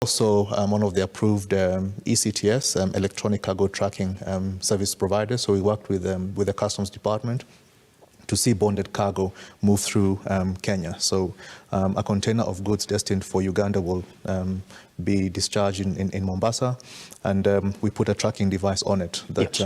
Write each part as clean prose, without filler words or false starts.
also one of the approved ECTS, electronic cargo tracking service providers. So we worked with the Customs Department to see bonded cargo move through Kenya. So a container of goods destined for Uganda will be discharged in Mombasa, and we put a tracking device on it that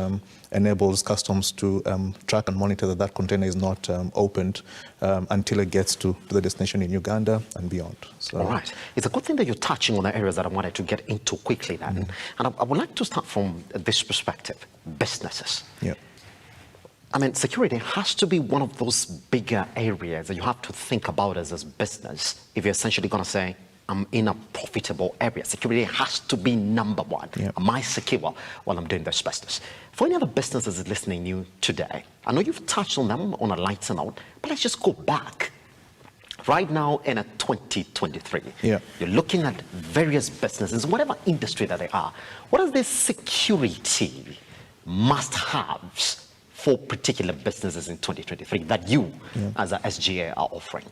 enables customs to track and monitor that container is not opened until it gets to the destination in Uganda and beyond. So, all right. It's a good thing that you're touching on the areas that I wanted to get into quickly then. And I would like to start from this perspective, businesses. Yeah. I mean, security has to be one of those bigger areas that you have to think about as a business. If you're essentially going to say, I'm in a profitable area, security has to be number one. Yeah. Am I secure while I'm doing this business? For any other businesses listening new today, I know you've touched on them on a lighter note, but let's just go back. Right now in a 2023, yeah. You're looking at various businesses, whatever industry that they are. What are the security must-haves for particular businesses in 2023 that you, as a SGA, are offering?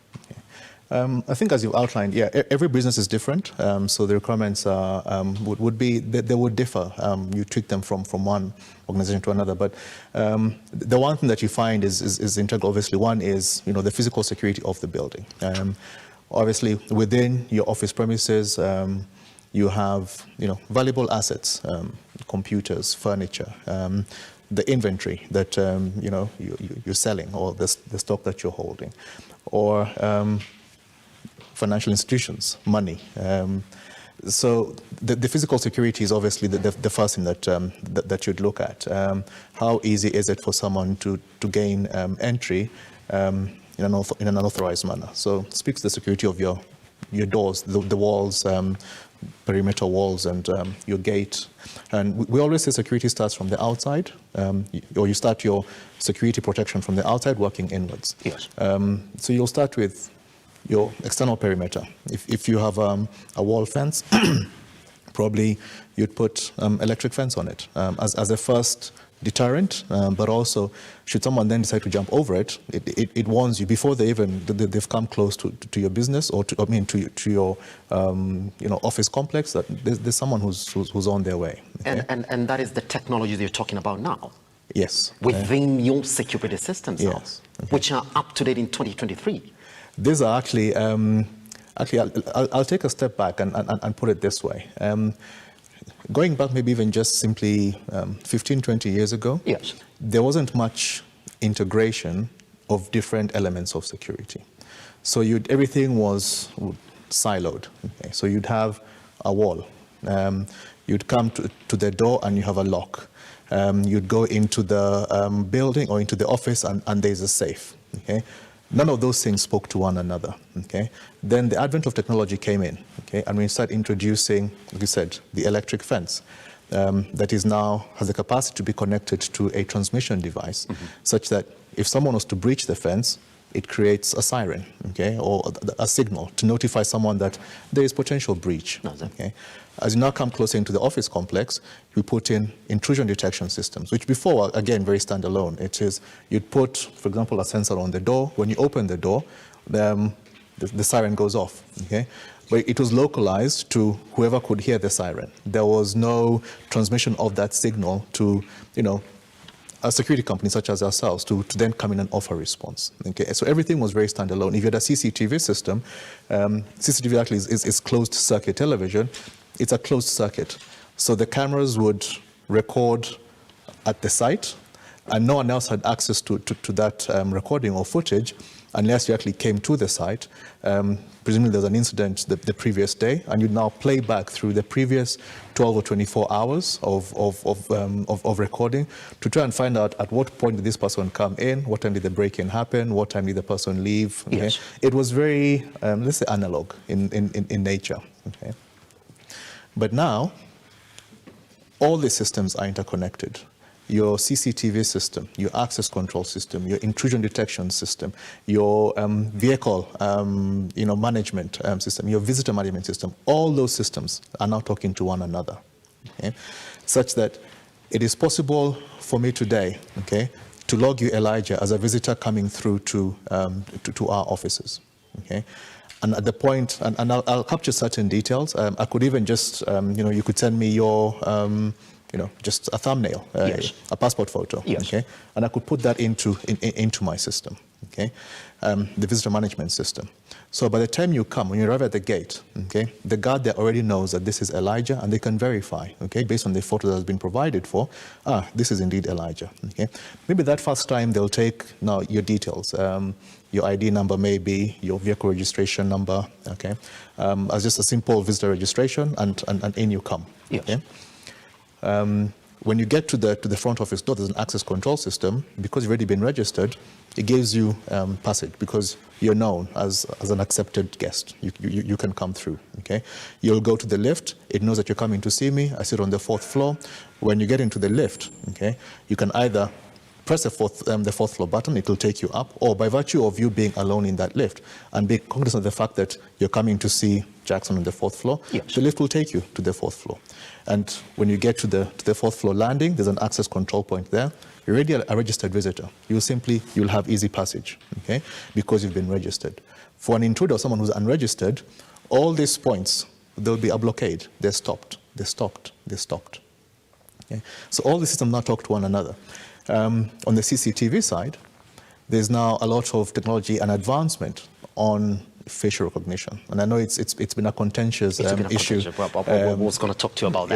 I think as you outlined, every business is different, so the requirements would be, they would differ. You tweak them from one organization to another, but the one thing that you find is integral. Obviously, one is the physical security of the building. Obviously, within your office premises, you have valuable assets, computers, furniture, the inventory that you're selling, or the stock that you're holding, or financial institutions, money. So the physical security is obviously the first thing that you'd look at. How easy is it for someone to gain entry in an unauthorized manner? So it speaks to the security of your doors, the walls, perimeter walls, and your gate. And we always say security starts from the outside, or you start your security protection from the outside, working inwards. Yes. So you'll start with your external perimeter. If you have a wall fence, probably you'd put electric fence on it as a first deterrent, but also should someone then decide to jump over it, it warns you before they've come close to your business, or to your office complex, that there's someone who's on their way. Okay? And that is the technology that you're talking about now. Yes. Within your security systems now, yes. Which are up to date in 2023. These are actually I'll take a step back and put it this way. Going back maybe even just simply 15, 20 years ago, yes, there wasn't much integration of different elements of security. So everything was siloed. Okay? So you'd have a wall. You'd come to the door and you have a lock. You'd go into the building or into the office and there's a safe. Okay? None of those things spoke to one another. Okay? Then the advent of technology came in, okay? And we started introducing, like you said, the electric fence that is now has the capacity to be connected to a transmission device, such that if someone was to breach the fence, it creates a siren, okay, or a signal to notify someone that there is potential breach. Okay? As you now come closer into the office complex, we put in intrusion detection systems, which before, again, very standalone. It is, you'd put, for example, a sensor on the door. When you open the door, the siren goes off, okay? But it was localized to whoever could hear the siren. There was no transmission of that signal to, a security company such as ourselves to then come in and offer response. Okay, so everything was very standalone. If you had a CCTV system, CCTV actually is closed circuit television. It's a closed circuit. So the cameras would record at the site, and no one else had access to that recording or footage unless you actually came to the site. Presumably there's an incident the previous day, and you'd now play back through the previous 12 or 24 hours of recording to try and find out at what point did this person come in, what time did the break-in happen, what time did the person leave. Okay? Yes. It was very, let's say, analog in nature. Okay? But now, all these systems are interconnected. Your CCTV system, your access control system, your intrusion detection system, your vehicle management system, your visitor management system, all those systems are now talking to one another, okay? Such that it is possible for me today, okay, to log you, Elijah, as a visitor coming through to our offices, okay? And at the point, and I'll capture certain details. I could even just, you could send me your, just a thumbnail, Yes. a passport photo, Yes. okay? And I could put that into my system, okay? The visitor management system. So by the time you come, when you arrive at the gate, okay, the guard there already knows that this is Elijah, and they can verify, okay, based on the photo that has been provided for, this is indeed Elijah, okay? Maybe that first time they'll take now your details, your ID number maybe, your vehicle registration number, okay, as just a simple visitor registration, and in you come, Yes. okay? When you get to the front office door, there's an access control system. Because you've already been registered, it gives you passage because you're known as an accepted guest. You can come through, okay? You'll go to the lift. It knows that you're coming to see me. I sit on the 4th floor. When you get into the lift, okay, you can either press the fourth floor button, it will take you up, or by virtue of you being alone in that lift and being cognizant of the fact that you're coming to see Jackson on the 4th floor, yes, the lift will take you to the 4th floor. And when you get to the 4th floor landing, there's an access control point there. You're already a registered visitor. You'll have easy passage, okay, because you've been registered. For an intruder or someone who's unregistered, all these points, there'll be a blockade. They're stopped. They're stopped. They're stopped. Okay? So all the systems now talk to one another. On the CCTV side, there's now a lot of technology and advancement on facial recognition. And I know it's been a contentious issue. I was going to talk to you about that.